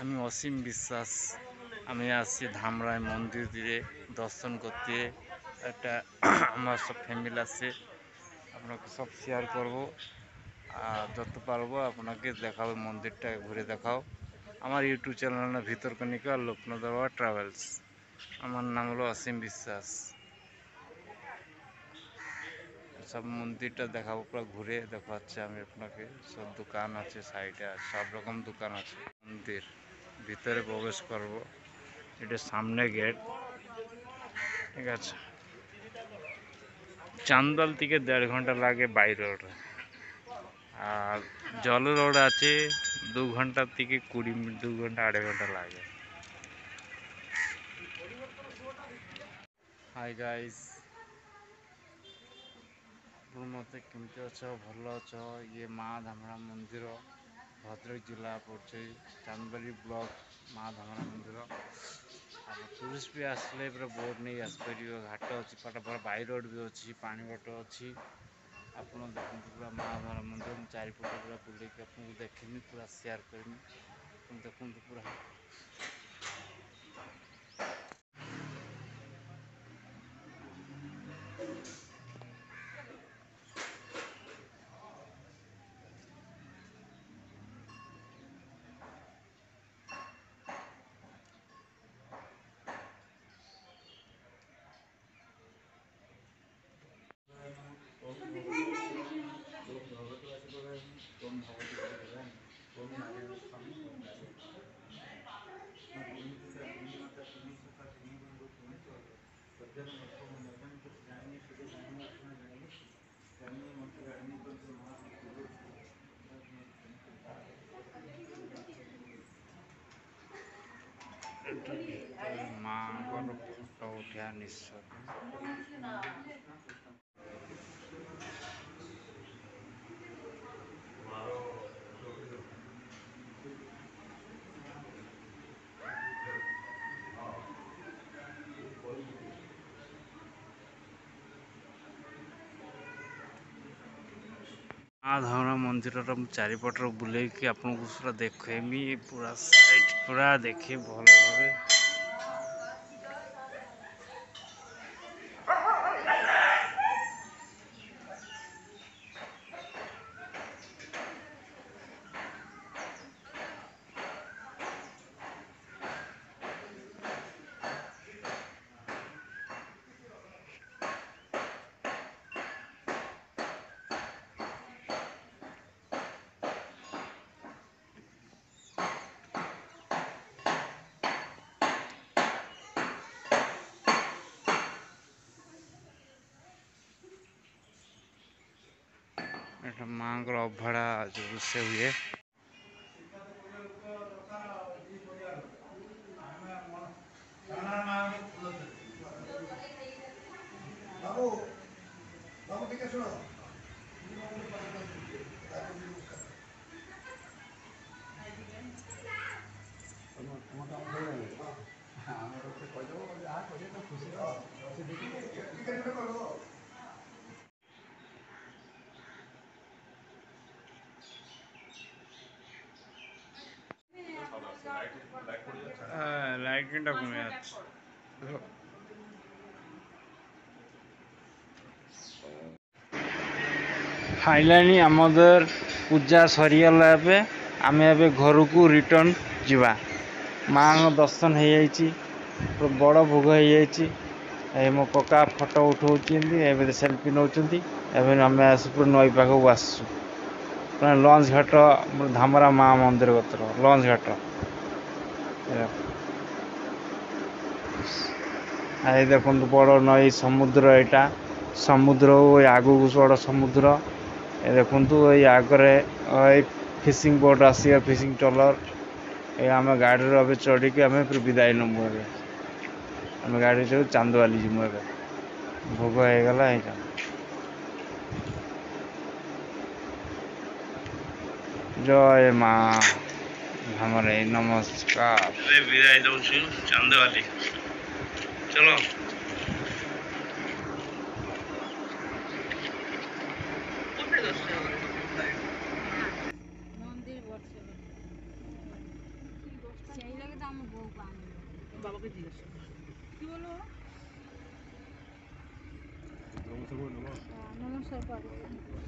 আমি অসীম বিশ্বাস। আমি আসছি ধামরাই মন্দিরে দর্শন করতে। একটা আমার সব ফ্যামিলি আসছে, আপনাকে সব শেয়ার করব আর যত পারবো আপনাকে দেখাবো, মন্দিরটা ঘুরে দেখাও। আমার YouTube channel Bhitarkanika Loknath travels. আমার নাম হলো অসীম বিশ্বাস। সব মন্দিরটা দেখাবো, পুরো ঘুরে দেখাচ্ছে আমি আপনাকে। সব দোকান আছে সাইডে, সব রকম দোকান আছে। মন্দির ভিতরে প্রবেশ করব, এটা সামনে গেট, ঠিক আছে। চান্দল থেকে 1.5 ঘন্টা লাগে বাই রোডে, আর জল রোড আছে 2 ঘন্টা থেকে 20 মিনিট, 2 ঘন্টা 2.5 ঘন্টা লাগে। হাই গাইস, ଆପଣ ମୋତେ କେମିତି ଅଛ? ଭଲ ଅଛ? ଇଏ ମା ଧାମରା ମନ୍ଦିର, ଭଦ୍ରକ ଜିଲ୍ଲା ପଡ଼ୁଛି, ଚାନ୍ଦବାଲି ବ୍ଲକ ମା ଧାମରା ମନ୍ଦିର। ଆଉ ଟୁରିଷ୍ଟ ବି ଆସିଲେ ପୁରା ବୋଟ୍ ନେଇ ଆସିପାରିବ। ଘାଟ ଅଛି, ପାଟ ବାଇ ରୋଡ଼ ବି ଅଛି, ପାଣି ବୋଟ ଅଛି। ଆପଣ ଦେଖନ୍ତୁ ପୁରା ମା ଧାମରା ମନ୍ଦିର। ମୁଁ ଚାରିପଟେ ପୁରା ବୁଲେଇକି ଆପଣଙ୍କୁ ଦେଖେଇମି, ପୁରା ସେୟାର କରିମି। ଆପଣ ଦେଖନ୍ତୁ ପୁରା ମାଙ୍କର ଫଟୋ ଉଠିବା ନିଶ୍ଚୟ। ମା ଧାମରା ମନ୍ଦିରର ମୁଁ ଚାରିପଟରେ ବୁଲେଇକି ଆପଣଙ୍କୁ ପୁରା ଦେଖେଇମି, ପୁରା ସାଇଟ୍ ପୁରା ଦେଖି ଭଲ ଭାବେ। ଏଟା ମାଙ୍କର ଅଭଡ଼ା ଯେଉଁ ରୋଷେଇ ହୁଏ। লাইটিংটা কমে যাচ্ছে। ফাইনালি আমাদের ପୂଜା ସରିଗଲା। ଆମେ ଏବେ ଘରକୁ ରିଟର୍ନ ଯିବା। ମାଙ୍କ ଦର୍ଶନ ହେଇଯାଇଛି, ବଡ଼ ଭୋଗ ହେଇଯାଇଛି। ମୋ କକା ଫଟୋ ଉଠାଉଛନ୍ତି, ଏବେ ସେଲ୍ଫି ନେଉଛନ୍ତି। ଏବେ ଆମେ ପୁରା ନଈ ପାଖକୁ ଆସିଛୁ, ପୁରା ଲଞ୍ଚ ଘାଟ, ଧାମରା ମା ମନ୍ଦିର କତିର ଲଞ୍ଚ ଘାଟ। এই ଦେଖନ୍ତୁ ବଡ଼ ନଈ, ସମୁଦ୍ର। ଏଇଟା ସମୁଦ୍ର, ଏଇ ଆଗକୁ ବଡ଼ ସମୁଦ୍ର। ଏ ଦେଖନ୍ତୁ ଏଇ ଆଗରେ ଏଇ ଫିସିଂ ବୋଟ୍ ଆସିବ, ଫିସିଂ ଟ୍ରଲର। ଏ ଆମେ ଗାଡ଼ିରେ ଏବେ ଚଢ଼ିକି ଆମେ ବିଦାୟ ନେବୁ। ଏବେ ଆମେ ଗାଡ଼ି ଯାଉ ଚାନ୍ଦବାଲି ଯିବୁ। ଏବେ ଭୋଗ ହେଇଗଲା। ଏଇଟା ଜୟ ମା ଧାମରେ ନମସ୍କାର। ଏବେ ବିଦାୟ ଦେଉଛୁ ଚାନ୍ଦବାଲି। ଚलो। ওকে জিজ্ঞেস করো। কি বলবো? নমস্কার, নমস্কার।